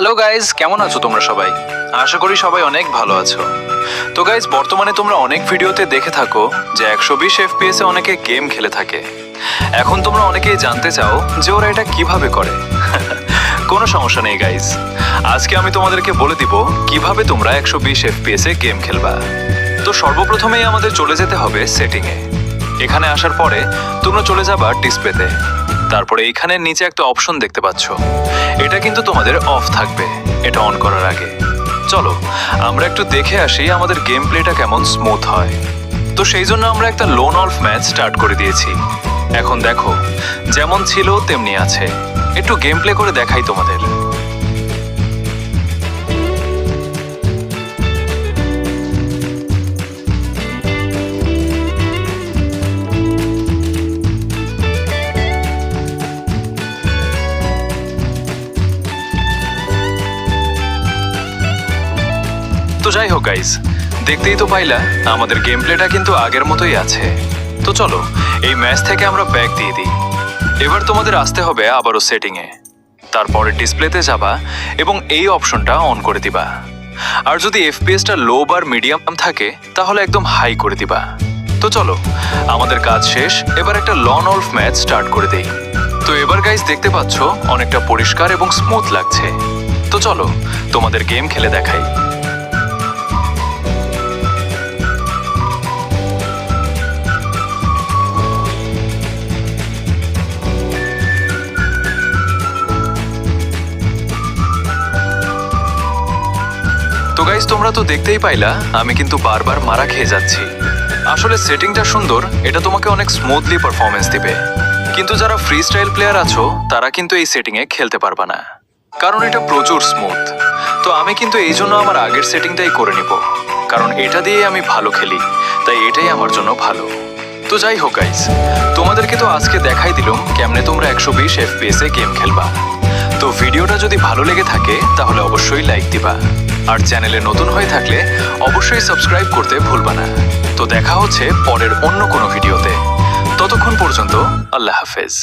Hello guys, কেমন আছো তোমরা সবাই? আশা করি সবাই অনেক ভালো আছো। তো গাইজ, বর্তমানে তোমরা অনেক ভিডিওতে দেখে থাকো যে 120 FPS এ অনেকে গেম খেলে থাকে। এখন তোমরা অনেকেই জানতে চাও যে ওরা এটা কিভাবে করে। কোনো সমস্যা নেই গাইজ, আজকে আমি তোমাদেরকে বলে দিব কিভাবে তোমরা 120 FPS এ গেম খেলবা। তো সর্বপ্রথমেই আমাদের চলে যেতে হবে সেটিংয়ে। এখানে আসার পরে তোমরা চলে যাবা ডিসপ্লেতে। তারপরে এইখানে নিচে একটা অপশন দেখতে পাচ্ছ, এটা কিন্তু তোমাদের অফ থাকবে এটা অন করার আগে। চলো আমরা একটু দেখে আসি আমাদের গেম প্লেটা কেমন স্মুথ হয়। তো সেই জন্য আমরা একটা লোন অল্ফ ম্যাচ স্টার্ট করে দিয়েছি। এখন দেখো যেমন ছিল তেমনি আছে। একটু গেম প্লে করে দেখাই তোমাদের। তো যাই হোক গাইস, দেখতেই তো পাইলা আমাদের গেম প্লেটা কিন্তু আগের মতোই আছে। তো চলো এই ম্যাচ থেকে আমরা ব্যাক দিয়ে দিই। এবার তোমাদের আসতে হবে আবারও সেটিংয়ে, তারপরে ডিসপ্লেতে যাবা এবং এই অপশনটা অন করে দিবা। আর যদি এফপিএসটা লো বা মিডিয়াম থাকে তাহলে একদম হাই করে দিবা। তো চলো আমাদের কাজ শেষ, এবার একটা লন অল্ফ ম্যাচ স্টার্ট করে দেই। তো এবার গাইস দেখতে পাচ্ছ অনেকটা পরিষ্কার এবং স্মুথ লাগছে। তো চলো তোমাদের গেম খেলে দেখাই। তো গাইস, তোমরা তো দেখতেই পাইলা আমি কিন্তু বারবার মারা খেয়ে যাচ্ছি। আসলে সেটিংটা সুন্দর, এটা তোমাকে অনেক স্মুথলি পারফরমেন্স দিবে। কিন্তু যারা ফ্রি স্টাইল প্লেয়ার আছো তারা কিন্তু এই সেটিংয়ে খেলতে পারবা না, কারণ এটা প্রচুর স্মুথ। তো আমি কিন্তু এই জন্য আমার আগের সেটিংটাই করে নিব, কারণ এটা দিয়ে আমি ভালো খেলি, তাই এটাই আমার জন্য ভালো। তো যাই হোক গাইস, তোমাদেরকে তো আজকে দেখাই দিলাম কেমনে তোমরা 120 FPS এ গেম খেলবা। তো ভিডিওটা যদি ভালো লেগে থাকে তাহলে অবশ্যই লাইক দিবা, আর চ্যানেলে নতুন হয়ে থাকলে অবশ্যই সাবস্ক্রাইব করতে ভুলবা না। তো দেখা হচ্ছে পরের অন্য কোনো ভিডিওতে। ততক্ষণ পর্যন্ত আল্লাহ হাফেজ।